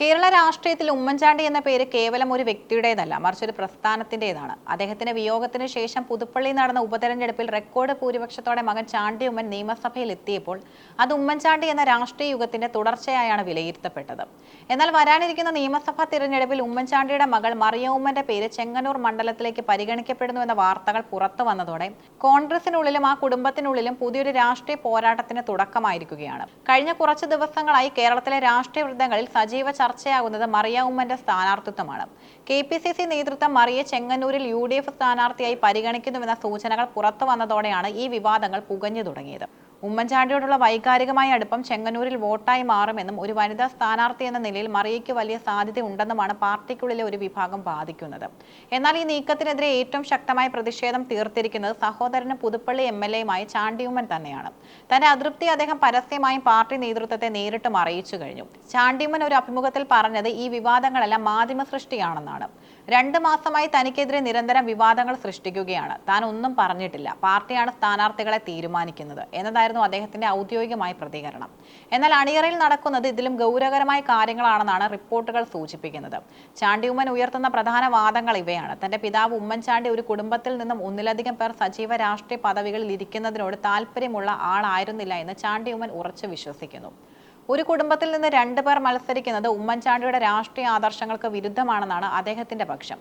കേരള രാഷ്ട്രീയത്തിൽ ഉമ്മൻചാണ്ടി എന്ന പേര് കേവലം ഒരു വ്യക്തിയുടേതല്ല, മറിച്ച് ഒരു പ്രസ്ഥാനത്തിന്റേതാണ്. അദ്ദേഹത്തിന്റെ വിയോഗത്തിന് ശേഷം പുതുപ്പള്ളിയിൽ നടന്ന ഉപതെരഞ്ഞെടുപ്പിൽ റെക്കോർഡ് ഭൂരിപക്ഷത്തോടെ മകൻ ചാണ്ടി ഉമ്മൻ നിയമസഭയിൽ എത്തിയപ്പോൾ അത് ഉമ്മൻചാണ്ടി എന്ന രാഷ്ട്രീയ യുഗത്തിന്റെ തുടർച്ചയായാണ് വിലയിരുത്തപ്പെട്ടത്. എന്നാൽ വരാനിരിക്കുന്ന നിയമസഭാ തിരഞ്ഞെടുപ്പിൽ ഉമ്മൻചാണ്ടിയുടെ മകൾ മറിയ ഉമ്മന്റെ പേര് ചെങ്ങന്നൂർ മണ്ഡലത്തിലേക്ക് പരിഗണിക്കപ്പെടുന്നുവെന്ന വാർത്തകൾ പുറത്തു വന്നതോടെ കോൺഗ്രസിനുള്ളിലും ആ കുടുംബത്തിനുള്ളിലും പുതിയൊരു രാഷ്ട്രീയ പോരാട്ടത്തിന് തുടക്കമായിരിക്കുകയാണ്. കഴിഞ്ഞ കുറച്ച് ദിവസങ്ങളായി കേരളത്തിലെ രാഷ്ട്രീയ വൃത്തങ്ങളിൽ സജീവ ചർച്ചയാകുന്നത് മറിയ ഉമ്മന്റെ സ്ഥാനാർത്ഥിത്വമാണ്. KPCC നേതൃത്വം മറിയെ ചെങ്ങന്നൂരിൽ UDF സ്ഥാനാർത്ഥിയായി പരിഗണിക്കുന്നുവെന്ന സൂചനകൾ പുറത്തു വന്നതോടെയാണ് ഈ വിവാദങ്ങൾ പുകഞ്ഞു തുടങ്ങിയത്. ഉമ്മൻചാണ്ടിയോടുള്ള വൈകാരികമായ അടുപ്പം ചെങ്ങന്നൂരിൽ വോട്ടായി മാറുമെന്നും ഒരു വനിതാ സ്ഥാനാർത്ഥി എന്ന നിലയിൽ മറിയയ്ക്ക് വലിയ സാധ്യത ഉണ്ടെന്നുമാണ് പാർട്ടിക്കുള്ളിലെ ഒരു വിഭാഗം വാദിക്കുന്നത്. എന്നാൽ ഈ നീക്കത്തിനെതിരെ ഏറ്റവും ശക്തമായ പ്രതിഷേധം തീർത്തിരിക്കുന്നത് സഹോദരനും പുതുപ്പള്ളി MLAയുമായ ചാണ്ടി ഉമ്മൻ തന്നെയാണ്. തന്റെ അതൃപ്തി അദ്ദേഹം പരസ്യമായും പാർട്ടി നേതൃത്വത്തെ നേരിട്ടും അറിയിച്ചു കഴിഞ്ഞു. ചാണ്ടി ഉമ്മൻ ഒരു അഭിമുഖത്തിൽ പറഞ്ഞത് ഈ വിവാദങ്ങളെല്ലാം മാധ്യമ സൃഷ്ടിയാണെന്നാണ്. 2 മാസമായി തനിക്കെതിരെ നിരന്തരം വിവാദങ്ങൾ സൃഷ്ടിക്കുകയാണ്. താൻ ഒന്നും പറഞ്ഞിട്ടില്ല, പാർട്ടിയാണ് സ്ഥാനാർത്ഥികളെ തീരുമാനിക്കുന്നത് എന്നതായിരുന്നു അദ്ദേഹത്തിന്റെ ഔദ്യോഗികമായ പ്രതികരണം. എന്നാൽ അണിയറയിൽ നടക്കുന്നത് ഇതിലും ഗൗരവകരമായ കാര്യങ്ങളാണെന്നാണ് റിപ്പോർട്ടുകൾ സൂചിപ്പിക്കുന്നത്. ചാണ്ടി ഉമ്മൻ ഉയർത്തുന്ന പ്രധാന വാദങ്ങൾ ഇവയാണ്. തന്റെ പിതാവ് ഉമ്മൻചാണ്ടി ഒരു കുടുംബത്തിൽ നിന്നും ഒന്നിലധികം പേർ സജീവ രാഷ്ട്രീയ പദവികളിൽ ഇരിക്കുന്നതിനോട് താല്പര്യമുള്ള ആളായിരുന്നില്ല എന്ന് ചാണ്ടി ഉമ്മൻ ഉറച്ചു വിശ്വസിക്കുന്നു. ഒരു കുടുംബത്തിൽ നിന്ന് 2 പേർ മത്സരിക്കുന്നത് ഉമ്മൻചാണ്ടിയുടെ രാഷ്ട്രീയ ആദർശങ്ങൾക്ക് വിരുദ്ധമാണെന്നാണ് അദ്ദേഹത്തിന്റെ പക്ഷം.